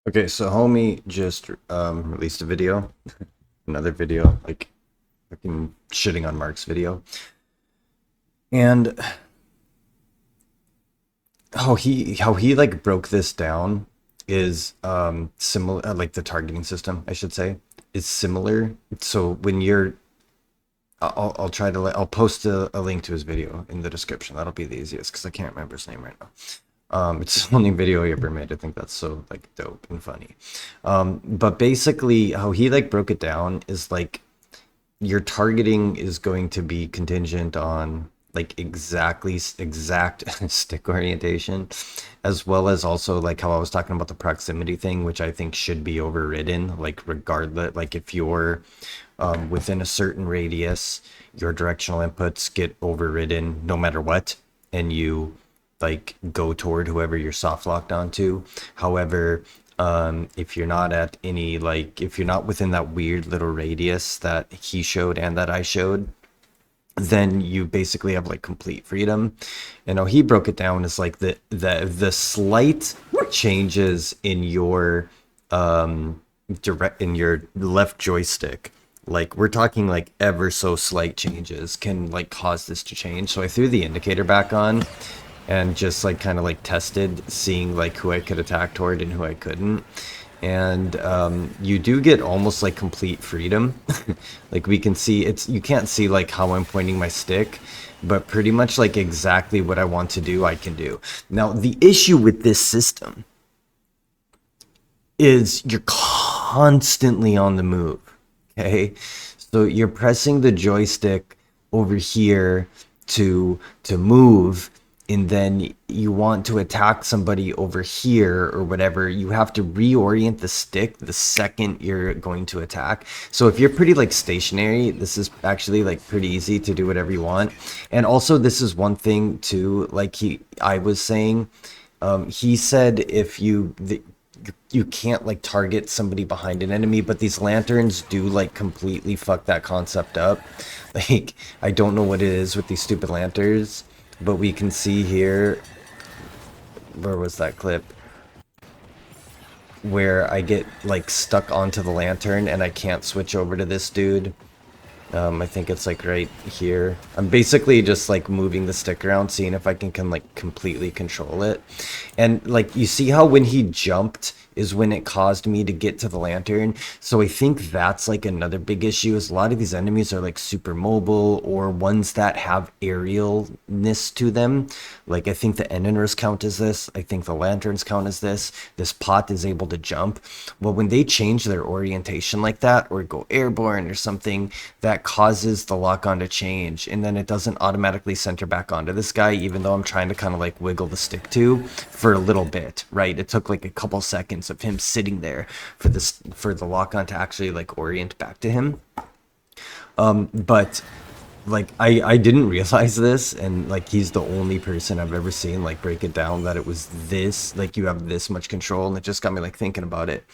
Okay, so homie just released a video, another video, like fucking shitting on Mark's video, and how he like broke this down is similar, like the targeting system, I should say, is similar. So when you're, I'll try to I'll post a link to his video in the description. That'll be the easiest because I can't remember his name right now. It's the only video he ever made. I think that's so like dope and funny. But basically how he like broke it down is like your targeting is going to be contingent on like exact stick orientation, as well as also like how I was talking about the proximity thing, which I think should be overridden, like regardless, like if you're within a certain radius, your directional inputs get overridden no matter what, and you like go toward whoever you're soft locked onto. However, if you're not at any, like if you're not within that weird little radius that he showed and that I showed, then you basically have like complete freedom. And how he broke it down is like the slight changes in your direct in your left joystick, like we're talking like ever so slight changes can like cause this to change. So I threw the indicator back on and just like kind of like tested seeing like who I could attack toward and who I couldn't. And you do get almost like complete freedom. Like we can see, it's, you can't see like how I'm pointing my stick, but pretty much like exactly what I want to do I can do. Now the issue with this system is you're constantly on the move. Okay, so you're pressing the joystick over here to move, and then you want to attack somebody over here or whatever. You have to reorient the stick the second you're going to attack. So if you're pretty like stationary, this is actually like pretty easy to do whatever you want. And also this is one thing too, like I was saying, he said if you can't like target somebody behind an enemy, but these lanterns do like completely fuck that concept up. Like I don't know what it is with these stupid lanterns, but we can see here, where was that clip where I get like stuck onto the lantern and I can't switch over to this dude. I think it's like right here. I'm basically just like moving the stick around, seeing if I can like completely control it. And like you see how when he jumped is when it caused me to get to the lantern. So I think that's like another big issue, is a lot of these enemies are like super mobile or ones that have aerialness to them. Like I think the Eniners count as this. I think the lanterns count as this. This pot is able to jump. Well, when they change their orientation like that or go airborne or something, that causes the lock on to change, and then it doesn't automatically center back onto this guy, even though I'm trying to kind of like wiggle the stick to for a little bit, right? It took like a couple seconds of him sitting there for this, for the lock on to actually like orient back to him. But like I didn't realize this, and like he's the only person I've ever seen like break it down that it was this, like you have this much control, and it just got me like thinking about it.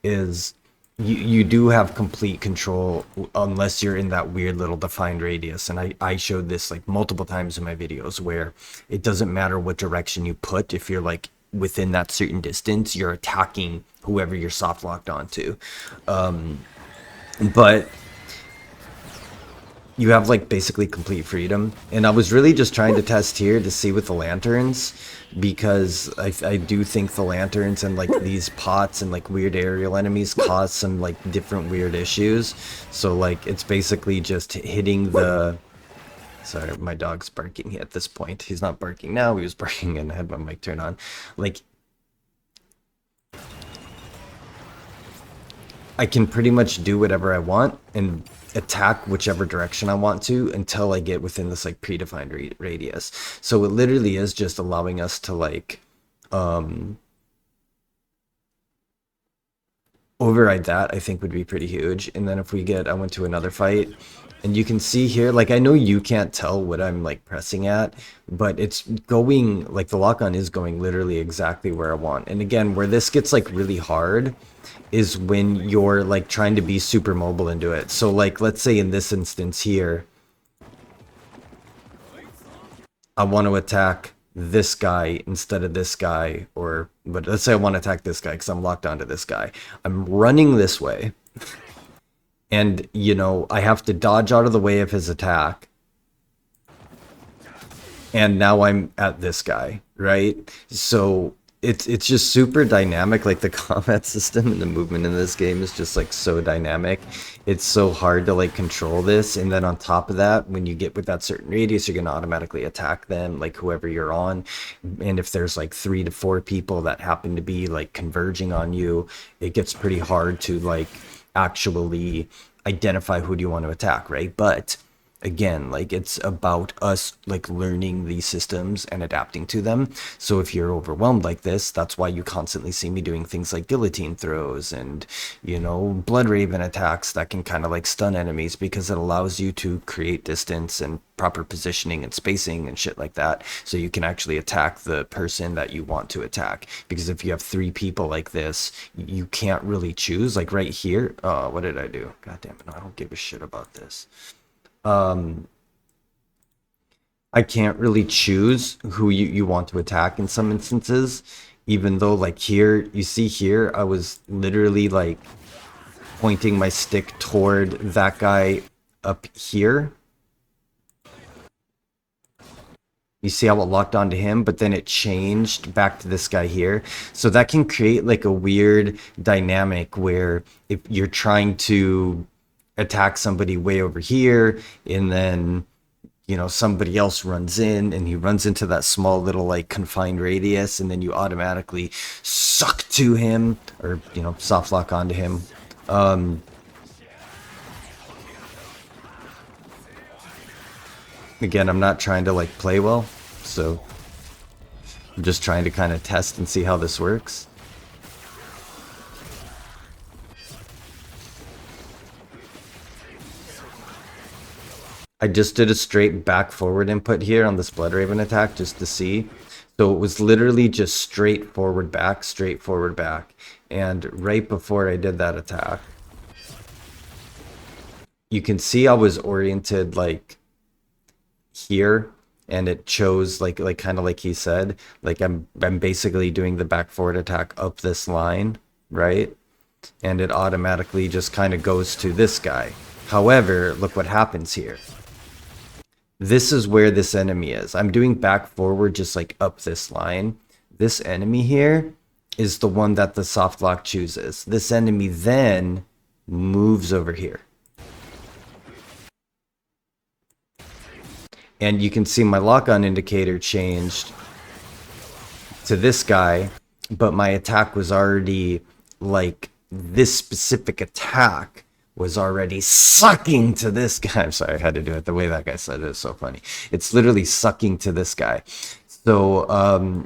Is you do have complete control unless you're in that weird little defined radius. And I showed this like multiple times in my videos where it doesn't matter what direction you put. If you're like within that certain distance, you're attacking whoever you're soft locked onto. But you have like basically complete freedom. And I was really just trying to test here to see with the lanterns, because I do think the lanterns and like these pots and like weird aerial enemies cause some like different weird issues. So like it's basically just hitting the, sorry, my dog's barking at this point. He's not barking now, he was barking and I had my mic turned on. Like I can pretty much do whatever I want and attack whichever direction I want to until I get within this like predefined radius. So it literally is just allowing us to like override that. I think would be pretty huge. And then if we get, I went to another fight, and you can see here, like I know you can't tell what I'm like pressing at, but it's going like the lock on is going literally exactly where I want. And again, where this gets like really hard is when you're like trying to be super mobile into it. So like let's say in this instance here, I want to attack this guy instead of this guy, or but let's say I want to attack this guy because I'm locked onto this guy. I'm running this way, and I have to dodge out of the way of his attack, and now I'm at this guy, right? So it's just super dynamic. Like the combat system and the movement in this game is just like so dynamic. It's so hard to like control this. And then on top of that, when you get with that certain radius, you're gonna automatically attack them, like whoever you're on. And if there's like 3 to 4 people that happen to be like converging on you, it gets pretty hard to like actually identify who do you want to attack, right? But again, like it's about us like learning these systems and adapting to them. So if you're overwhelmed like this, that's why you constantly see me doing things like guillotine throws and blood raven attacks that can kind of like stun enemies, because it allows you to create distance and proper positioning and spacing and shit like that, so you can actually attack the person that you want to attack. Because if you have 3 people like this, you can't really choose. Like right here, what did I do? God damn it, no, I don't give a shit about this. I can't really choose who you want to attack in some instances, even though like here, you see here, I was literally like pointing my stick toward that guy up here. You see how it locked onto him, but then it changed back to this guy here. So that can create like a weird dynamic where if you're trying to attack somebody way over here, and then somebody else runs in and he runs into that small little like confined radius, and then you automatically suck to him, or soft lock onto him. Again, I'm not trying to like play well, so I'm just trying to kind of test and see how this works. I just did a straight back forward input here on this Blood Raven attack just to see. So it was literally just straight forward back. And right before I did that attack, you can see I was oriented like here, and it chose like kind of like he said, like I'm basically doing the back forward attack up this line, right? And it automatically just kind of goes to this guy. However, look what happens here. This is where this enemy is. I'm doing back forward just like up this line. This enemy here is the one that the soft lock chooses. This enemy then moves over here. And you can see my lock-on indicator changed to this guy, but my attack was already like, this specific attack was already sucking to this guy. I'm sorry, I had to do it the way that guy said it. It's so funny. It's literally sucking to this guy. So,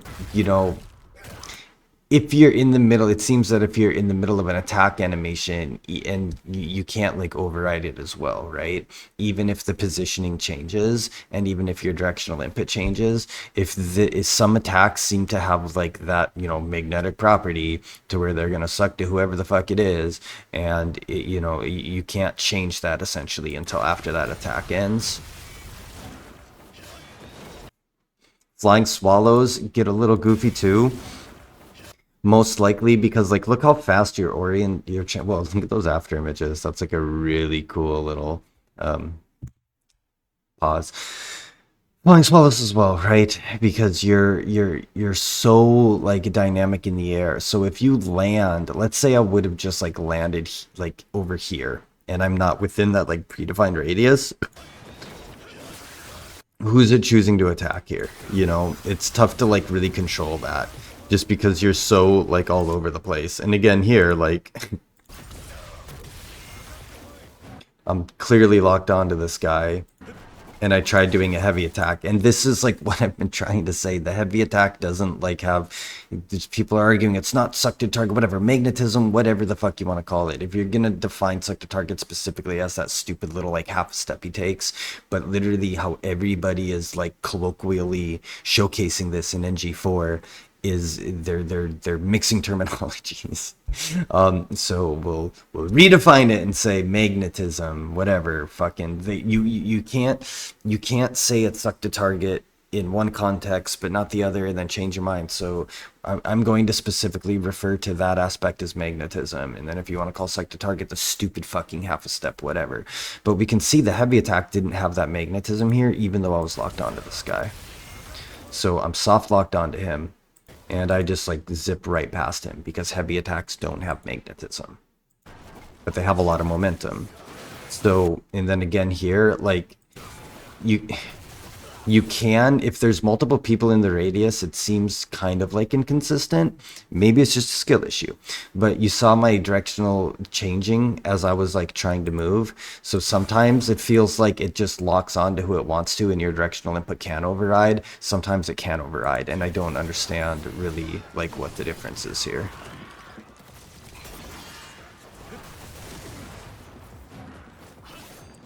if you're in the middle, it seems that if you're in the middle of an attack animation and you can't like override it as well, right? Even if the positioning changes and even if your directional input changes, if some attacks seem to have like that, magnetic property to where they're going to suck to whoever the fuck it is. And, you can't change that essentially until after that attack ends. Flying swallows get a little goofy too. Most likely because like look how fast your well, look at those after images. That's like a really cool little pause. Flying swallows as well, right? Because you're so like dynamic in the air. So if you land, let's say I would have just like landed like over here, and I'm not within that like predefined radius. Who's it choosing to attack here? It's tough to like really control that, just because you're so like all over the place. And again here, like I'm clearly locked onto this guy, and I tried doing a heavy attack, and this is like what I've been trying to say. The heavy attack doesn't like have, people are arguing it's not suck to target, whatever, magnetism, whatever the fuck you want to call it. If you're gonna define suck to target specifically as that stupid little like half step he takes, but literally how everybody is like colloquially showcasing this in NG4 is they're mixing terminologies. So we'll redefine it and say magnetism, whatever. Fucking you can't say it's suck to target in one context but not the other, and then change your mind. So I'm going to specifically refer to that aspect as magnetism, and then if you want to call select to target the stupid fucking half a step, whatever. But we can see the heavy attack didn't have that magnetism here, even though I was locked onto this guy. So I'm soft locked onto him, and I just like zip right past him because heavy attacks don't have magnetism, but they have a lot of momentum. So, and then again here, like you you can, if there's multiple people in the radius, it seems kind of like inconsistent. Maybe it's just a skill issue. But you saw my directional changing as I was like trying to move. So sometimes it feels like it just locks on to who it wants to and your directional input can override. Sometimes it can't override. And I don't understand really like what the difference is here.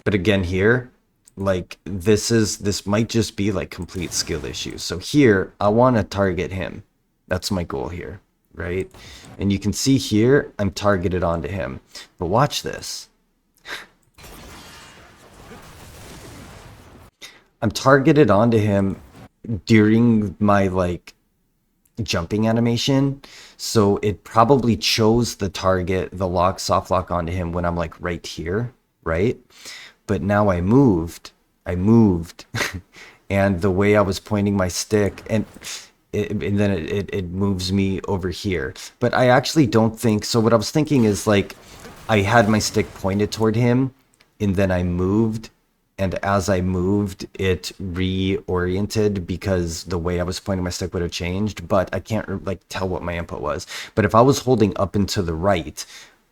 But again here, like this might just be like complete skill issues. So here I want to target him. That's my goal here, right? And you can see here I'm targeted onto him. But watch this. I'm targeted onto him during my like jumping animation, so it probably chose the target, the lock, soft lock onto him when I'm like right here, right? But now I moved, and the way I was pointing my stick, and then it moves me over here. But I actually don't think, so what I was thinking is like, I had my stick pointed toward him, and then I moved, and as I moved, it reoriented because the way I was pointing my stick would have changed, but I can't like tell what my input was. But if I was holding up and to the right,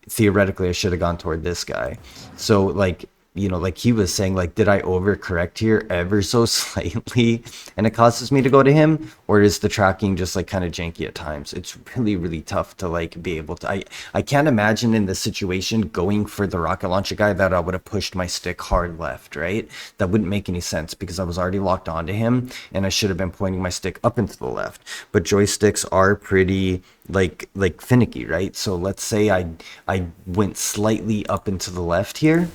theoretically I should have gone toward this guy. So like, you know, like he was saying, like, did I overcorrect here ever so slightly and it causes me to go to him? Or is the tracking just like kind of janky at times? It's really, really tough to like be able to, I can't imagine in this situation going for the rocket launcher guy that I would have pushed my stick hard left, right? That wouldn't make any sense because I was already locked onto him and I should have been pointing my stick up into the left. But joysticks are pretty like finicky, right? So let's say I went slightly up into the left here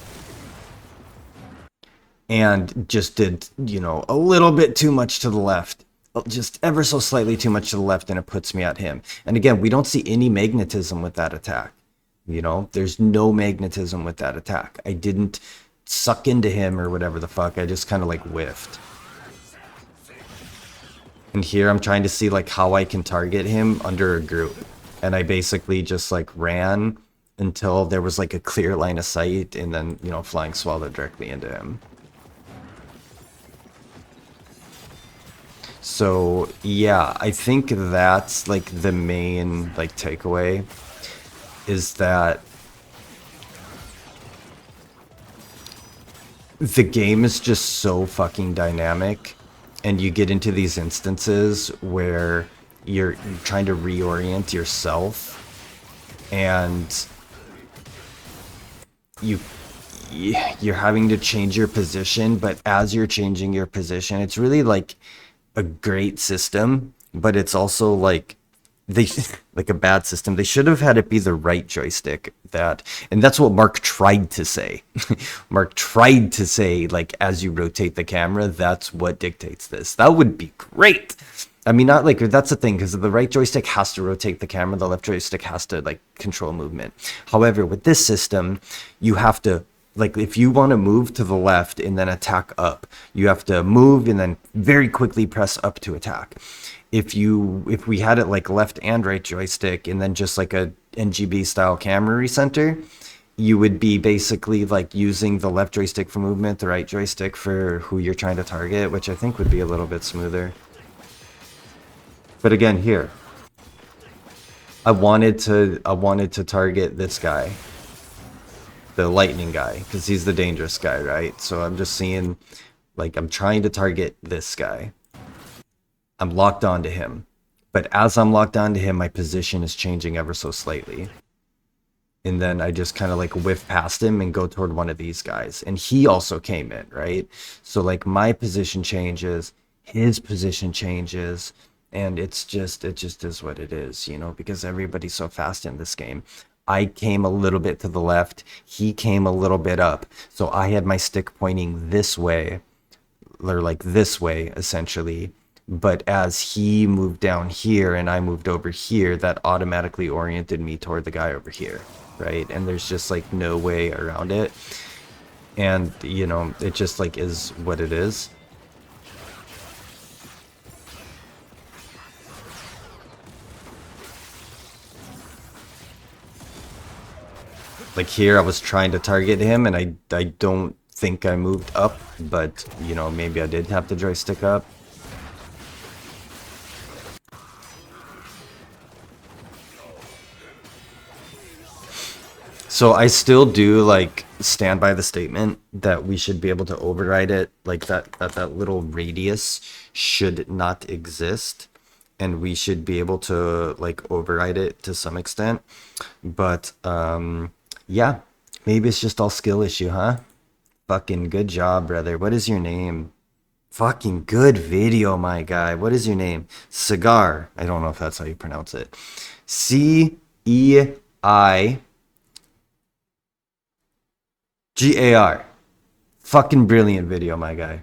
and just did, you know, a little bit too much to the left, just ever so slightly too much to the left, and it puts me at him. And again, we don't see any magnetism with that attack. You know, there's no magnetism with that attack. I didn't suck into him or whatever the fuck. I just kind of like whiffed. And here I'm trying to see like how I can target him under a group. And I basically just like ran until there was like a clear line of sight, and then, you know, flying swallow directly into him. So yeah, I think that's like the main like takeaway is that the game is just so fucking dynamic, and you get into these instances where you're trying to reorient yourself, and you're having to change your position, but as you're changing your position, it's really like a great system, but it's also like they like a bad system. They should have had it be the right joystick, that, and that's what Mark tried to say. Mark tried to say, like, as you rotate the camera, that's what dictates this. That would be great. I mean, not like that's the thing, because the right joystick has to rotate the camera, the left joystick has to like control movement. However, with this system, you have to, like, if you want to move to the left and then attack up, you have to move and then very quickly press up to attack. If we had it like left and right joystick and then just like a NGB style camera recenter, you would be basically like using the left joystick for movement, the right joystick for who you're trying to target, which I think would be a little bit smoother. But again, here, I wanted to target this guy, the lightning guy, because he's the dangerous guy, right? So I'm just seeing, like, I'm trying to target this guy. I'm locked onto him, but as I'm locked onto him, my position is changing ever so slightly. And then I just kind of like whiff past him and go toward one of these guys. And he also came in, right? So like my position changes, his position changes, and it just is what it is, you know, because everybody's so fast in this game. I came a little bit to the left, he came a little bit up. So I had my stick pointing this way, or like this way essentially. But as he moved down here and I moved over here, that automatically oriented me toward the guy over here, right? And there's just like no way around it. And you know, it just like is what it is. Like here I was trying to target him and I don't think I moved up, but you know, maybe I did have the joystick up. So I still do like stand by the statement that we should be able to override it, like that little radius should not exist, and we should be able to like override it to some extent. But yeah, maybe it's just all skill issue, huh? Fucking good job, brother. What is your name? Fucking good video, my guy. What is your name? Cigar. I don't know if that's how you pronounce it. Ceigar. Fucking brilliant video, my guy.